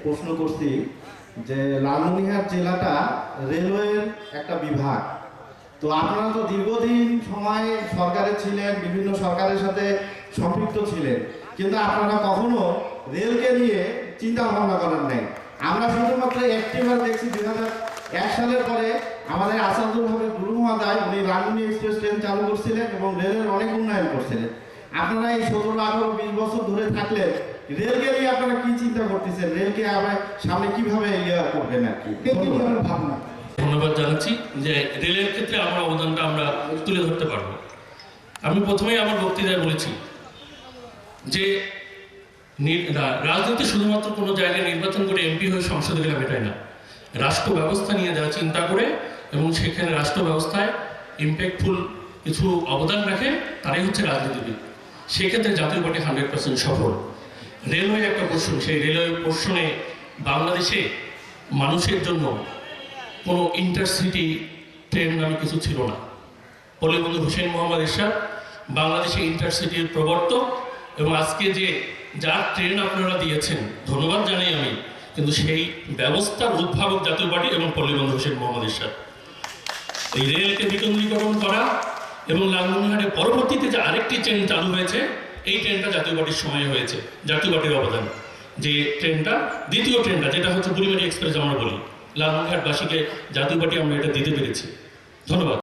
প্রশ্ন করছি যে লালমনিরহাট জেলাটা রেলওয়ের একটা বিভাগ। তো আপনারা তো দীর্ঘদিন সময় সরকারে ছিলেন, বিভিন্ন সরকারের সাথে সম্পৃক্ত ছিলেন, কিন্তু আপনারা কখনো রেলকে নিয়ে চিন্তা ভাবনা করেন নাই। আমরা শুধুমাত্র একটিবার দেখছি 2001 সালের পরে আমাদের আসাদুল হকের গুরু মহোদয় উনি লালমনি এক্সপ্রেস ট্রেন চালু করছিলেন এবং রেলের অনেক উন্নয়ন করছিলেন। আপনারা এই 17, 18, 20 বছর ধরে থাকলেন, রেলকে নিয়ে আপনারা কি চিন্তা করতেছেন? রেলকে আবার সামনে কিভাবে করবেন আর কি ভাবনা? ধন্যবাদ জানাচ্ছি যে রেলের ক্ষেত্রে আমার অবদানটা আমরা তুলে ধরতে পারবো। আমি প্রথমেই আমার বক্তৃতায় বলেছি যে রাজনীতি শুধুমাত্র কোনো জায়গায় নির্বাচন করে এমপি হয়ে সংসদে গেলে মেটায় না। রাষ্ট্র ব্যবস্থা নিয়ে যারা চিন্তা করে এবং সেখানে রাষ্ট্র ব্যবস্থায় ইম্প্যাক্টফুল কিছু অবদান রাখে, তারাই হচ্ছে রাজনীতিবিদ। সেক্ষেত্রে জাতীয় পার্টি 100% সফল। রেলওয়ে একটা পোর্শন, সেই রেলওয়ে পোর্শনে বাংলাদেশে মানুষের জন্য কোনো ইন্টারসিটি ট্রেন নামে কিছু ছিল না। পল্লীবন্ধু হুসেইন মোহাম্মদ এরশাদ বাংলাদেশে ইন্টারসিটির প্রবর্তক, এবং আজকে যে যার ট্রেন আপনারা দিয়েছেন ধন্যবাদ জানাই আমি, কিন্তু সেই ব্যবস্থার উদ্ভাবক জাতীয় পার্টি এবং পল্লীবন্ধু হুসেইন মোহাম্মদ এরশাদ। এই রেলকে বিকেন্দ্রীকরণ করা এবং লালমনিরহাটে পরবর্তীতে যে আরেকটি ট্রেন চালু হয়েছে, এই ট্রেনটা জাতীয় পার্টির সময় হয়েছে, জাতীয় পার্টির অবদান। যে ট্রেনটা দ্বিতীয় ট্রেনটা যেটা হচ্ছে বুড়িমারি এক্সপ্রেস আমরা বলি, লালমনিরহাটবাসীকে জাতীয় পার্টি আমরা এটা দিতে পেরেছি। ধন্যবাদ।